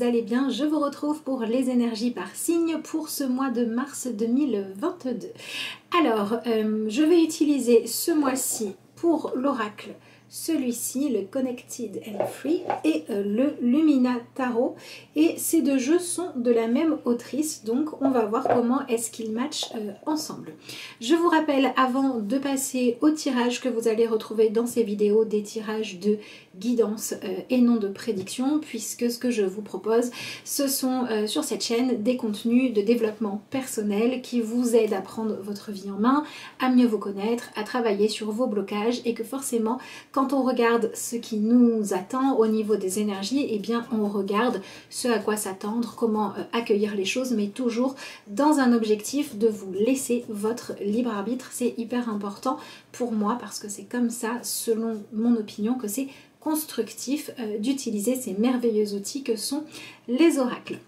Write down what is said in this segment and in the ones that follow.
allez bien. Je vous retrouve pour les énergies par signe pour ce mois de mars 2022. Alors, je vais utiliser ce mois-ci pour l'oracle celui-ci, le Connected and Free, et le Lumina Tarot. Et ces deux jeux sont de la même autrice, donc on va voir comment est-ce qu'ils matchent ensemble. Je vous rappelle, avant de passer au tirage, que vous allez retrouver dans ces vidéos des tirages de guidance et non de prédiction, puisque ce que je vous propose, ce sont sur cette chaîne des contenus de développement personnel qui vous aident à prendre votre vie en main, à mieux vous connaître, à travailler sur vos blocages, et que forcément, quand on regarde ce qui nous attend au niveau des énergies, eh bien on regarde ce à quoi s'attendre, comment accueillir les choses, mais toujours dans un objectif de vous laisser votre libre arbitre. C'est hyper important pour moi parce que c'est comme ça, selon mon opinion, que c'est constructif d'utiliser ces merveilleux outils que sont les oracles.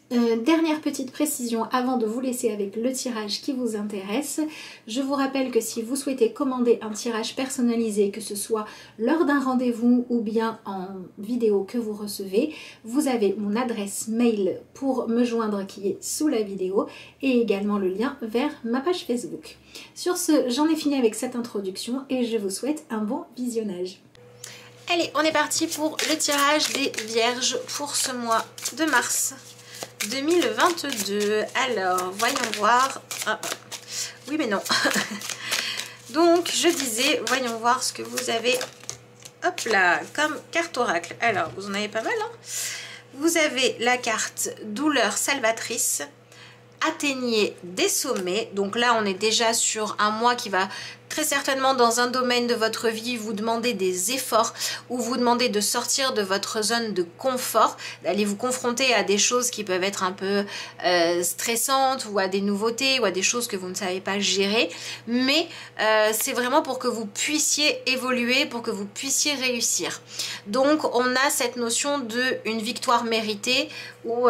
Dernière petite précision avant de vous laisser avec le tirage qui vous intéresse. Je vous rappelle que si vous souhaitez commander un tirage personnalisé, que ce soit lors d'un rendez-vous ou bien en vidéo que vous recevez, vous avez mon adresse mail pour me joindre qui est sous la vidéo et également le lien vers ma page Facebook. Sur ce, j'en ai fini avec cette introduction et je vous souhaite un bon visionnage. Allez, on est parti pour le tirage des Vierges pour ce mois de mars 2022. Alors, voyons voir. Ah, oui, mais non. Donc, je disais, voyons voir ce que vous avez. Hop là, comme carte oracle. Alors, vous en avez pas mal, hein. Vous avez la carte douleur salvatrice. Atteignez des sommets. Donc là, on est déjà sur un mois qui va très certainement dans un domaine de votre vie vous demander des efforts ou vous demander de sortir de votre zone de confort, d'aller vous confronter à des choses qui peuvent être un peu stressantes ou à des nouveautés ou à des choses que vous ne savez pas gérer. Mais c'est vraiment pour que vous puissiez évoluer, pour que vous puissiez réussir. Donc on a cette notion de une victoire méritée ou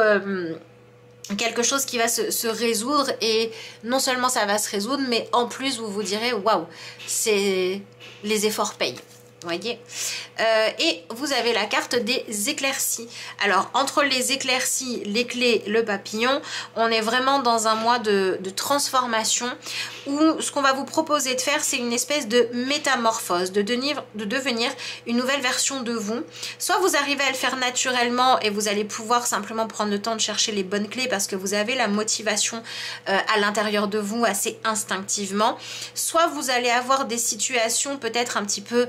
quelque chose qui va se résoudre, et non seulement ça va se résoudre, mais en plus vous vous direz waouh, c'est les efforts payent. Voyez, et vous avez la carte des éclaircies. Alors entre les éclaircies, les clés, le papillon, on est vraiment dans un mois de transformation où ce qu'on va vous proposer de faire, c'est une espèce de métamorphose, de devenir une nouvelle version de vous. Soit vous arrivez à le faire naturellement et vous allez pouvoir simplement prendre le temps de chercher les bonnes clés parce que vous avez la motivation à l'intérieur de vous assez instinctivement. Soit vous allez avoir des situations peut-être un petit peu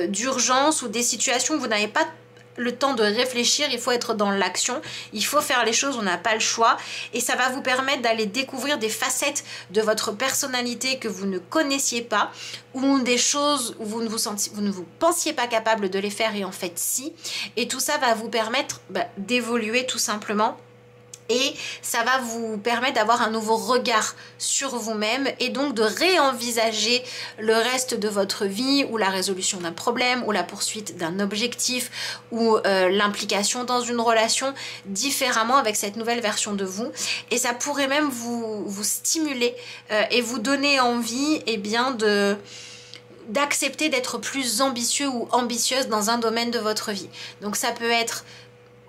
d'urgence ou des situations où vous n'avez pas le temps de réfléchir, il faut être dans l'action, il faut faire les choses, on n'a pas le choix, et ça va vous permettre d'aller découvrir des facettes de votre personnalité que vous ne connaissiez pas, ou des choses où vous ne vous pensiez pas capable de les faire et en fait si, et tout ça va vous permettre d'évoluer tout simplement. Et ça va vous permettre d'avoir un nouveau regard sur vous-même et donc de réenvisager le reste de votre vie ou la résolution d'un problème ou la poursuite d'un objectif ou l'implication dans une relation différemment avec cette nouvelle version de vous. Et ça pourrait même vous stimuler et vous donner envie d'accepter d'être plus ambitieux ou ambitieuse dans un domaine de votre vie. Donc ça peut être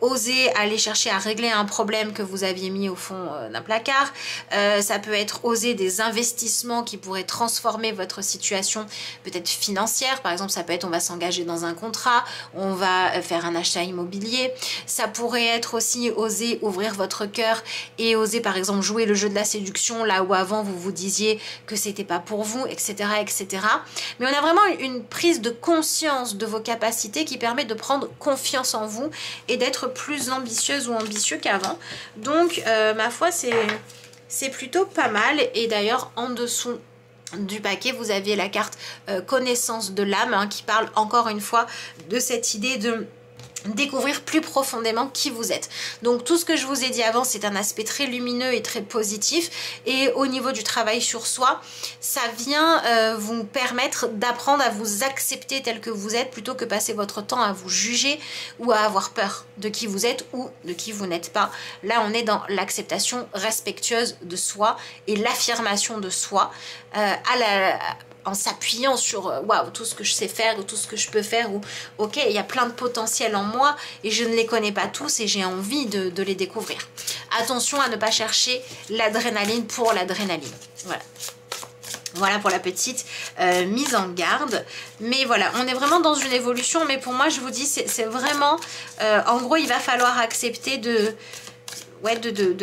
oser aller chercher à régler un problème que vous aviez mis au fond d'un placard. Ça peut être oser des investissements qui pourraient transformer votre situation peut-être financière. Par exemple, ça peut être on va s'engager dans un contrat, on va faire un achat immobilier. Ça pourrait être aussi oser ouvrir votre cœur et oser par exemple jouer le jeu de la séduction là où avant vous vous disiez que c'était pas pour vous, etc., etc. Mais on a vraiment une prise de conscience de vos capacités qui permet de prendre confiance en vous et d'être plus ambitieuse ou ambitieux qu'avant. Donc ma foi, c'est plutôt pas mal. Et d'ailleurs en dessous du paquet vous aviez la carte connaissance de l'âme, hein, qui parle encore une fois de cette idée de découvrir plus profondément qui vous êtes. Donc tout ce que je vous ai dit avant, c'est un aspect très lumineux et très positif, et au niveau du travail sur soi, ça vient vous permettre d'apprendre à vous accepter tel que vous êtes plutôt que passer votre temps à vous juger ou à avoir peur de qui vous êtes ou de qui vous n'êtes pas. Là on est dans l'acceptation respectueuse de soi et l'affirmation de soi en s'appuyant sur waouh, tout ce que je sais faire ou tout ce que je peux faire, ou ok, il y a plein de potentiel en moi et je ne les connais pas tous et j'ai envie de les découvrir. Attention à ne pas chercher l'adrénaline pour l'adrénaline. Voilà. Voilà pour la petite mise en garde. Mais voilà, on est vraiment dans une évolution. Mais pour moi, je vous dis, c'est vraiment... en gros, il va falloir accepter de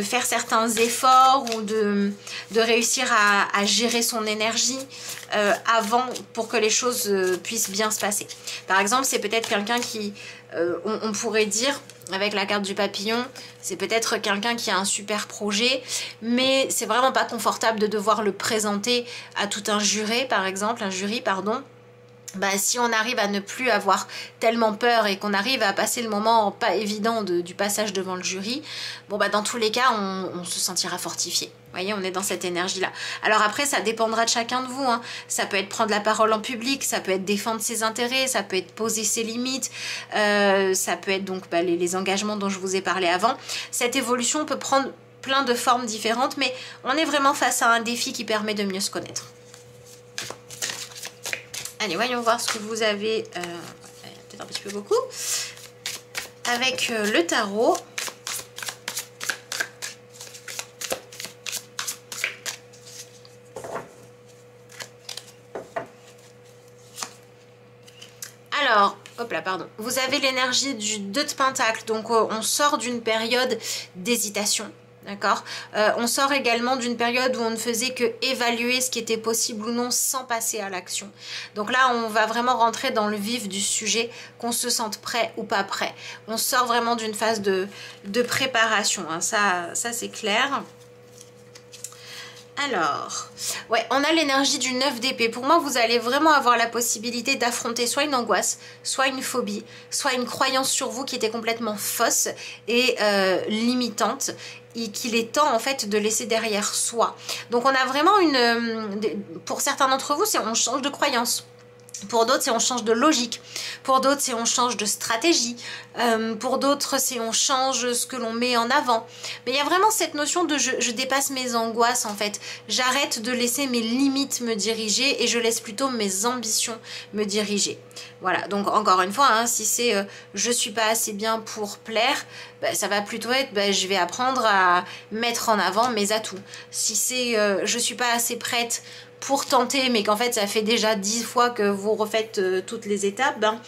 faire certains efforts ou de réussir à gérer son énergie avant pour que les choses puissent bien se passer. Par exemple, c'est peut-être quelqu'un qui... on pourrait dire... Avec la carte du papillon, c'est peut-être quelqu'un qui a un super projet, mais c'est vraiment pas confortable de devoir le présenter à tout un jury, par exemple, Bah, si on arrive à ne plus avoir tellement peur et qu'on arrive à passer le moment pas évident du passage devant le jury, bon bah dans tous les cas on se sentira fortifié. Vous voyez, on est dans cette énergie-là. Alors après, ça dépendra de chacun de vous, hein. Ça peut être prendre la parole en public, ça peut être défendre ses intérêts, ça peut être poser ses limites, ça peut être donc bah, les engagements dont je vous ai parlé avant. Cette évolution peut prendre plein de formes différentes, mais on est vraiment face à un défi qui permet de mieux se connaître. Allez, voyons voir ce que vous avez, peut-être un petit peu beaucoup, avec le tarot. Alors, hop là, pardon. Vous avez l'énergie du 2 de Pentacle, donc on sort d'une période d'hésitation. D'accord. On sort également d'une période où on ne faisait que évaluer ce qui était possible ou non sans passer à l'action. Donc là, on va vraiment rentrer dans le vif du sujet, qu'on se sente prêt ou pas prêt. On sort vraiment d'une phase de préparation, hein. Ça c'est clair. Alors, ouais, on a l'énergie du 9 d'épée. Pour moi, vous allez vraiment avoir la possibilité d'affronter soit une angoisse, soit une phobie, soit une croyance sur vous qui était complètement fausse et limitante, et qu'il est temps en fait de laisser derrière soi. Donc on a vraiment pour certains d'entre vous, c'est on change de croyance. Pour d'autres, c'est on change de logique. Pour d'autres, c'est on change de stratégie. Pour d'autres, c'est on change ce que l'on met en avant. Mais il y a vraiment cette notion de je dépasse mes angoisses en fait. J'arrête de laisser mes limites me diriger et je laisse plutôt mes ambitions me diriger. Voilà, donc encore une fois, hein, si c'est je suis pas assez bien pour plaire, bah, ça va plutôt être je vais apprendre à mettre en avant mes atouts. Si c'est je suis pas assez prête pour tenter, mais qu'en fait ça fait déjà 10 fois que vous refaites toutes les étapes, ben,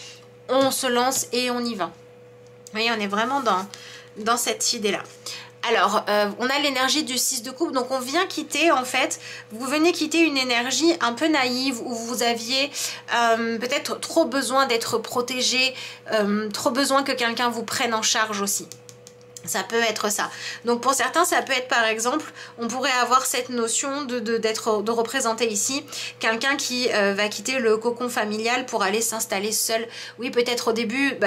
on se lance et on y va. Vous voyez, on est vraiment dans cette idée-là. Alors, on a l'énergie du 6 de coupe, donc on vient quitter, en fait, vous venez quitter une énergie un peu naïve où vous aviez peut-être trop besoin d'être protégé, trop besoin que quelqu'un vous prenne en charge aussi. Ça peut être ça. Donc pour certains, ça peut être par exemple, on pourrait avoir cette notion de représenter ici quelqu'un qui va quitter le cocon familial pour aller s'installer seul. Oui, peut-être au début,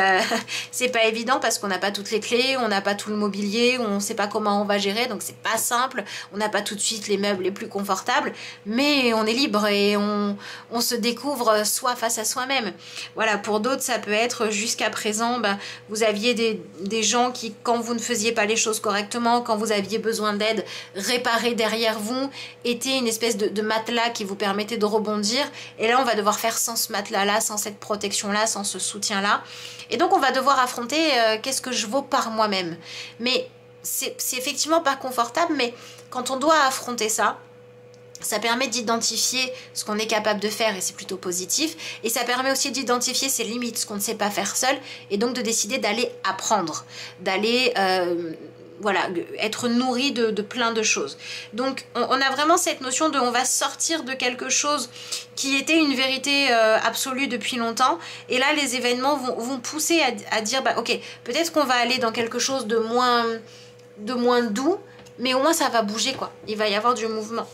c'est pas évident parce qu'on n'a pas toutes les clés, on n'a pas tout le mobilier, on ne sait pas comment on va gérer, donc c'est pas simple. On n'a pas tout de suite les meubles les plus confortables, mais on est libre et on se découvre soi face à soi-même. Voilà, pour d'autres, ça peut être jusqu'à présent, vous aviez des gens qui, quand vous ne faisiez pas les choses correctement, quand vous aviez besoin d'aide, réparer derrière vous, était une espèce de matelas qui vous permettait de rebondir. Et là, on va devoir faire sans ce matelas-là, sans cette protection-là, sans ce soutien-là. Et donc, on va devoir affronter qu'est-ce que je vaux par moi-même. Mais c'est effectivement pas confortable, mais quand on doit affronter ça, ça permet d'identifier ce qu'on est capable de faire et c'est plutôt positif. Et ça permet aussi d'identifier ses limites, ce qu'on ne sait pas faire seul. Et donc de décider d'aller apprendre, d'aller voilà, être nourri de plein de choses. Donc on a vraiment cette notion de on va sortir de quelque chose qui était une vérité absolue depuis longtemps. Et là les événements vont pousser à dire ok, peut-être qu'on va aller dans quelque chose de moins doux, mais au moins ça va bouger quoi. Il va y avoir du mouvement.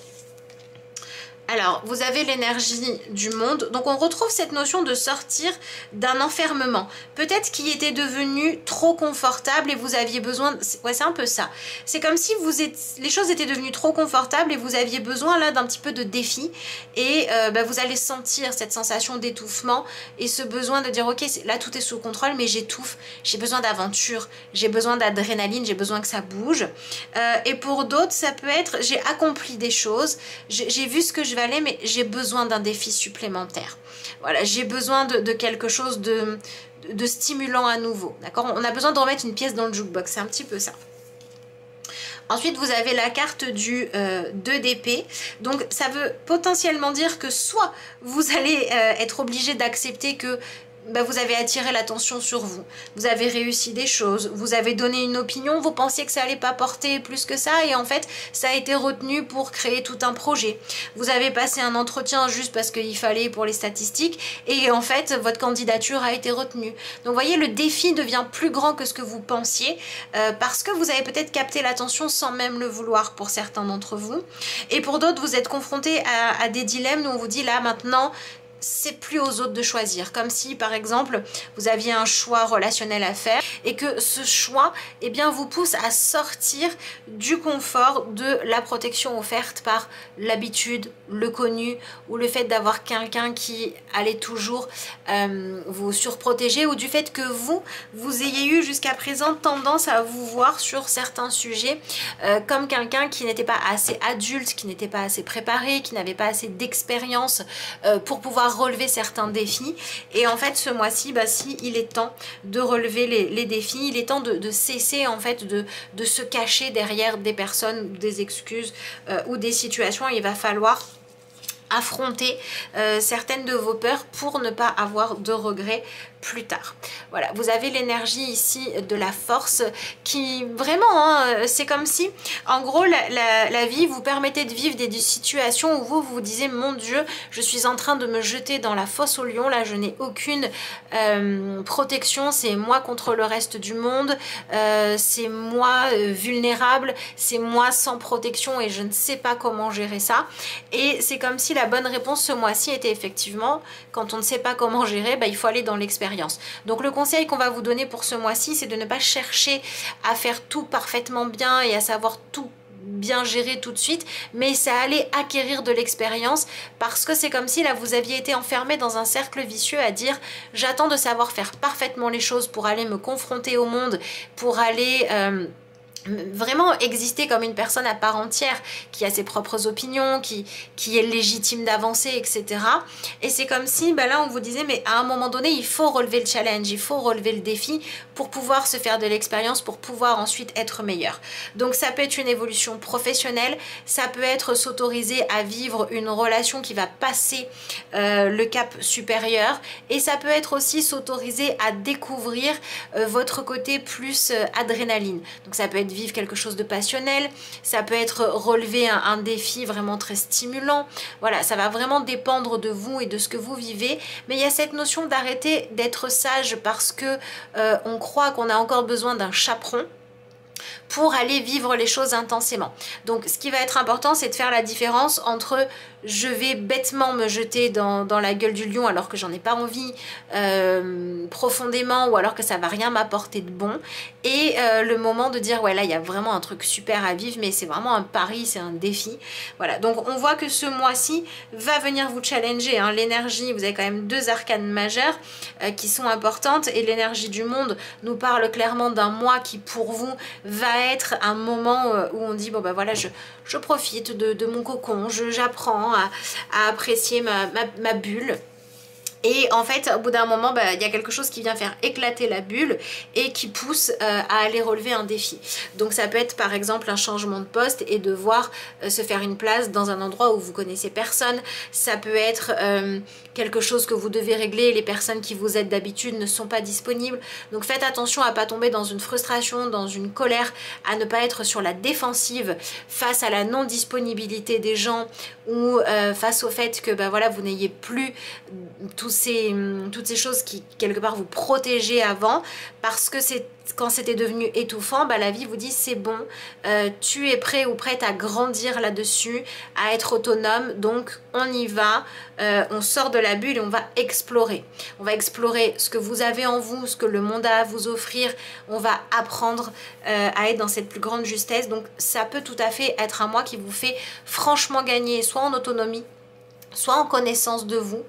Alors, vous avez l'énergie du monde. Donc, on retrouve cette notion de sortir d'un enfermement. Peut-être qui était devenu trop confortable et vous aviez besoin... Ouais, c'est un peu ça. C'est comme si les choses étaient devenues trop confortables et vous aviez besoin là d'un petit peu de défi. Et vous allez sentir cette sensation d'étouffement et ce besoin de dire, ok, là tout est sous contrôle, mais j'étouffe. J'ai besoin d'aventure, j'ai besoin d'adrénaline, j'ai besoin que ça bouge. Et pour d'autres, ça peut être, j'ai accompli des choses, j'ai vu ce que je vais allez, mais j'ai besoin d'un défi supplémentaire. Voilà, j'ai besoin de quelque chose de stimulant à nouveau. D'accord? On a besoin de remettre une pièce dans le jukebox, c'est un petit peu ça. Ensuite, vous avez la carte du 2 d'épée. Donc, ça veut potentiellement dire que soit vous allez être obligé d'accepter que vous avez attiré l'attention sur vous. Vous avez réussi des choses, vous avez donné une opinion, vous pensiez que ça allait pas porter plus que ça et en fait, ça a été retenu pour créer tout un projet. Vous avez passé un entretien juste parce qu'il fallait pour les statistiques et en fait, votre candidature a été retenue. Donc, vous voyez, le défi devient plus grand que ce que vous pensiez parce que vous avez peut-être capté l'attention sans même le vouloir pour certains d'entre vous. Et pour d'autres, vous êtes confrontés à des dilemmes où on vous dit là, maintenant, c'est plus aux autres de choisir, comme si par exemple vous aviez un choix relationnel à faire et que ce choix vous pousse à sortir du confort de la protection offerte par l'habitude, le connu ou le fait d'avoir quelqu'un qui allait toujours vous surprotéger ou du fait que vous ayez eu jusqu'à présent tendance à vous voir sur certains sujets comme quelqu'un qui n'était pas assez adulte, qui n'était pas assez préparé, qui n'avait pas assez d'expérience pour pouvoir relever certains défis. Et en fait, ce mois-ci, si il est temps de relever les défis, il est temps de cesser en fait de se cacher derrière des personnes, des excuses ou des situations. Il va falloir affronter certaines de vos peurs pour ne pas avoir de regrets plus tard. Voilà, vous avez l'énergie ici de la force qui vraiment, c'est comme si en gros la vie vous permettait de vivre des situations où vous vous disiez mon Dieu, je suis en train de me jeter dans la fosse au lion, là je n'ai aucune protection, c'est moi contre le reste du monde, c'est moi vulnérable, c'est moi sans protection et je ne sais pas comment gérer ça. Et c'est comme si la bonne réponse ce mois-ci était effectivement, quand on ne sait pas comment gérer, il faut aller dans l'expérience. Donc le conseil qu'on va vous donner pour ce mois-ci, c'est de ne pas chercher à faire tout parfaitement bien et à savoir tout bien gérer tout de suite, mais ça allait acquérir de l'expérience parce que c'est comme si là vous aviez été enfermé dans un cercle vicieux à dire j'attends de savoir faire parfaitement les choses pour aller me confronter au monde, pour aller vraiment exister comme une personne à part entière qui a ses propres opinions, qui est légitime d'avancer, etc. Et c'est comme si là on vous disait mais à un moment donné il faut relever le challenge, il faut relever le défi pour pouvoir se faire de l'expérience, pour pouvoir ensuite être meilleur. Donc ça peut être une évolution professionnelle, ça peut être s'autoriser à vivre une relation qui va passer le cap supérieur et ça peut être aussi s'autoriser à découvrir votre côté plus adrénaline. Donc ça peut être vivre quelque chose de passionnel, ça peut être relever un défi vraiment très stimulant. Voilà, ça va vraiment dépendre de vous et de ce que vous vivez, mais il y a cette notion d'arrêter d'être sage parce que on croit qu'on a encore besoin d'un chaperon pour aller vivre les choses intensément. Donc ce qui va être important, c'est de faire la différence entre je vais bêtement me jeter dans la gueule du lion alors que j'en ai pas envie profondément ou alors que ça va rien m'apporter de bon et le moment de dire ouais là il y a vraiment un truc super à vivre mais c'est vraiment un pari, c'est un défi. Voilà, donc on voit que ce mois-ci va venir vous challenger, hein. L'énergie, vous avez quand même deux arcanes majeures qui sont importantes et l'énergie du monde nous parle clairement d'un mois qui pour vous va être un moment où on dit bon voilà je profite de mon cocon, j'apprends à apprécier ma bulle. Et en fait, au bout d'un moment, il y a quelque chose qui vient faire éclater la bulle et qui pousse à aller relever un défi. Donc ça peut être par exemple un changement de poste et devoir se faire une place dans un endroit où vous connaissez personne. Ça peut être quelque chose que vous devez régler, les personnes qui vous aident d'habitude ne sont pas disponibles. Donc faites attention à ne pas tomber dans une frustration, dans une colère, à ne pas être sur la défensive face à la non-disponibilité des gens ou face au fait que voilà, vous n'ayez plus toutes ces choses qui quelque part vous protégeaient avant, parce que c'est quand c'était devenu étouffant, la vie vous dit c'est bon, tu es prêt ou prête à grandir là-dessus, à être autonome, donc on y va, on sort de la bulle et on va explorer. On va explorer ce que vous avez en vous, ce que le monde a à vous offrir, on va apprendre à être dans cette plus grande justesse. Donc ça peut tout à fait être un mois qui vous fait franchement gagner, soit en autonomie, soit en connaissance de vous,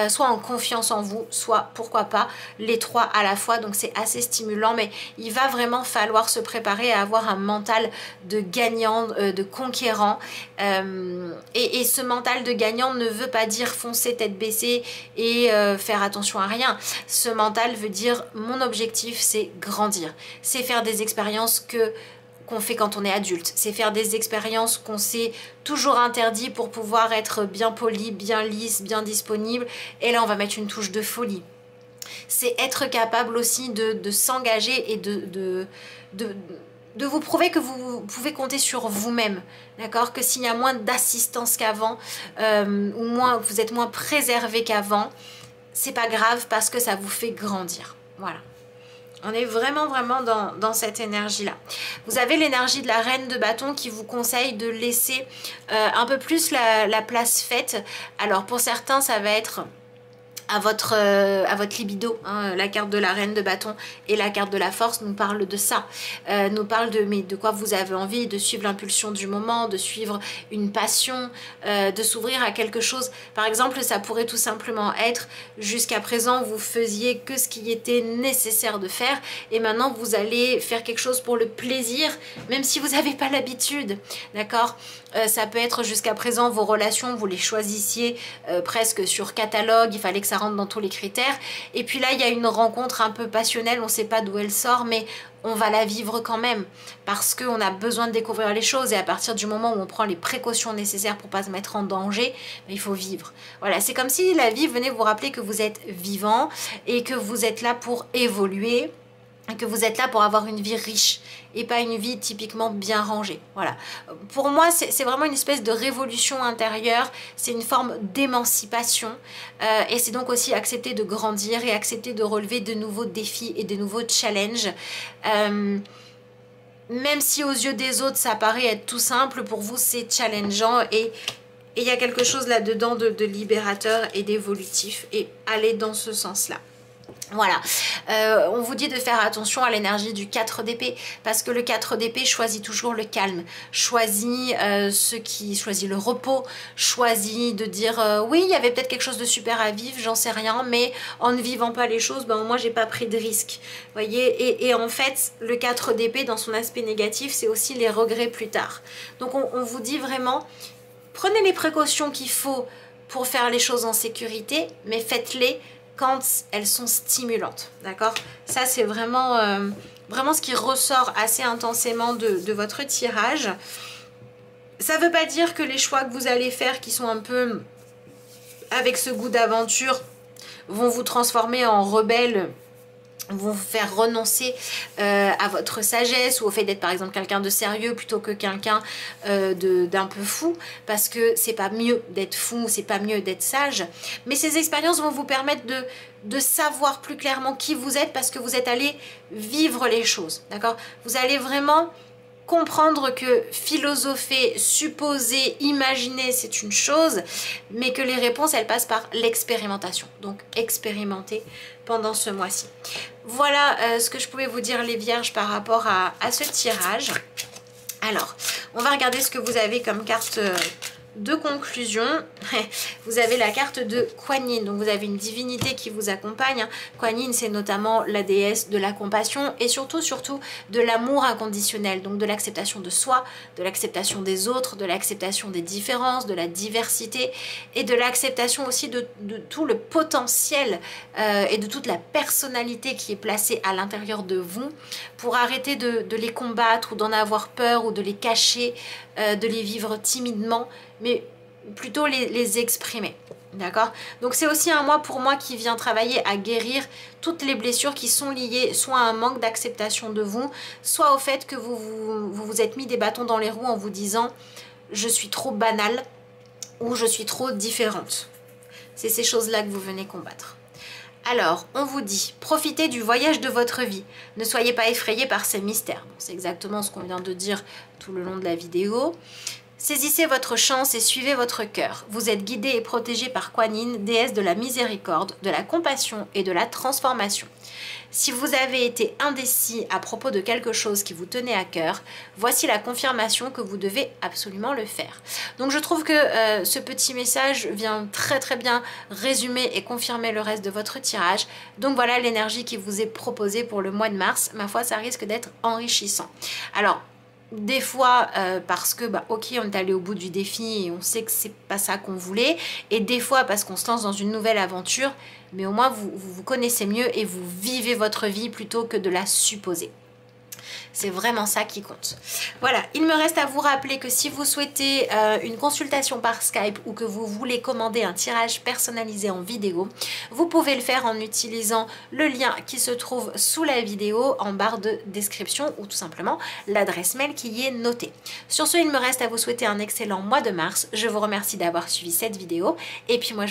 soit en confiance en vous, soit pourquoi pas les trois à la fois. Donc c'est assez stimulant, mais il va vraiment falloir se préparer à avoir un mental de gagnant, de conquérant. Et ce mental de gagnant ne veut pas dire foncer tête baissée et faire attention à rien. Ce mental veut dire mon objectif c'est grandir, c'est faire des expériences qu'on fait quand on est adulte. C'est faire des expériences qu'on s'est toujours interdit pour pouvoir être bien poli, bien lisse, bien disponible. Et là, on va mettre une touche de folie. C'est être capable aussi de s'engager et de vous prouver que vous pouvez compter sur vous-même. D'accord? Que s'il y a moins d'assistance qu'avant, ou vous êtes moins préservé qu'avant, c'est pas grave parce que ça vous fait grandir. Voilà. On est vraiment dans cette énergie-là. Vous avez l'énergie de la reine de bâton qui vous conseille de laisser un peu plus la place faite. Alors pour certains, ça va être à votre libido, hein. La carte de la reine de bâton et la carte de la force nous parlent de ça, nous parlent de quoi vous avez envie, de suivre l'impulsion du moment, de suivre une passion, de s'ouvrir à quelque chose. Par exemple, ça pourrait tout simplement être, jusqu'à présent vous faisiez que ce qui était nécessaire de faire et maintenant vous allez faire quelque chose pour le plaisir, même si vous n'avez pas l'habitude, d'accord? Ça peut être jusqu'à présent vos relations, vous les choisissiez presque sur catalogue, il fallait que ça rentre dans tous les critères. Et puis là, il y a une rencontre un peu passionnelle, on ne sait pas d'où elle sort, mais on va la vivre quand même parce qu'on a besoin de découvrir les choses et à partir du moment où on prend les précautions nécessaires pour ne pas se mettre en danger, il faut vivre. Voilà, c'est comme si la vie venait vous rappeler que vous êtes vivant et que vous êtes là pour évoluer, que vous êtes là pour avoir une vie riche et pas une vie typiquement bien rangée. Voilà. Pour moi, c'est vraiment une espèce de révolution intérieure, c'est une forme d'émancipation et c'est donc aussi accepter de grandir et accepter de relever de nouveaux défis et de nouveaux challenges. Même si aux yeux des autres, ça paraît être tout simple, pour vous, c'est challengeant et il y a quelque chose là-dedans de libérateur et d'évolutif et aller dans ce sens-là. Voilà, on vous dit de faire attention à l'énergie du 4 d'épée parce que le 4 d'épée choisit toujours le calme, choisit choisit le repos, choisit de dire oui, il y avait peut-être quelque chose de super à vivre, j'en sais rien, mais en ne vivant pas les choses, ben moi j'ai pas pris de risque. Voyez, et en fait, le 4 d'épée dans son aspect négatif, c'est aussi les regrets plus tard. Donc on vous dit vraiment, prenez les précautions qu'il faut pour faire les choses en sécurité, mais faites-les quand elles sont stimulantes, d'accord? Ça, c'est vraiment, vraiment ce qui ressort assez intensément de votre tirage. Ça ne veut pas dire que les choix que vous allez faire, qui sont un peu avec ce goût d'aventure, vont vous transformer en rebelle, vont vous faire renoncer à votre sagesse ou au fait d'être par exemple quelqu'un de sérieux plutôt que quelqu'un d'un peu fou, parce que c'est pas mieux d'être fou, c'est pas mieux d'être sage, mais ces expériences vont vous permettre de savoir plus clairement qui vous êtes parce que vous êtes allé vivre les choses, d'accord? Vous allez vraiment comprendre que philosopher, supposer, imaginer, c'est une chose, mais que les réponses, elles passent par l'expérimentation. Donc, expérimenter pendant ce mois-ci. Voilà ce que je pouvais vous dire, les vierges, par rapport à ce tirage. Alors, on va regarder ce que vous avez comme carte de conclusion. Vous avez la carte de Kuan Yin, donc vous avez une divinité qui vous accompagne. Kuan Yin, c'est notamment la déesse de la compassion et surtout de l'amour inconditionnel, donc de l'acceptation de soi, de l'acceptation des autres, de l'acceptation des différences, de la diversité et de l'acceptation aussi de tout le potentiel et de toute la personnalité qui est placée à l'intérieur de vous, pour arrêter de les combattre ou d'en avoir peur ou de les cacher, de les vivre timidement, mais plutôt les exprimer. D'accord? Donc c'est aussi un mois pour moi qui vient travailler à guérir toutes les blessures qui sont liées soit à un manque d'acceptation de vous, soit au fait que vous êtes mis des bâtons dans les roues en vous disant je suis trop banale ou je suis trop différente. C'est ces choses-là que vous venez combattre. Alors, on vous dit, profitez du voyage de votre vie. Ne soyez pas effrayés par ces mystères. Bon, c'est exactement ce qu'on vient de dire tout le long de la vidéo. Saisissez votre chance et suivez votre cœur. Vous êtes guidé et protégé par Kuan Yin, déesse de la miséricorde, de la compassion et de la transformation. Si vous avez été indécis à propos de quelque chose qui vous tenait à cœur, voici la confirmation que vous devez absolument le faire. Donc je trouve que ce petit message vient très bien résumer et confirmer le reste de votre tirage. Donc voilà l'énergie qui vous est proposée pour le mois de mars. Ma foi, ça risque d'être enrichissant. Alors, des fois parce que ok, on est allé au bout du défi et on sait que c'est pas ça qu'on voulait, et des fois parce qu'on se lance dans une nouvelle aventure, mais au moins vous connaissez mieux et vous vivez votre vie plutôt que de la supposer. C'est vraiment ça qui compte. Voilà, il me reste à vous rappeler que si vous souhaitez une consultation par Skype ou que vous voulez commander un tirage personnalisé en vidéo, vous pouvez le faire en utilisant le lien qui se trouve sous la vidéo en barre de description ou tout simplement l'adresse mail qui y est notée. Sur ce, il me reste à vous souhaiter un excellent mois de mars. Je vous remercie d'avoir suivi cette vidéo et puis moi je vous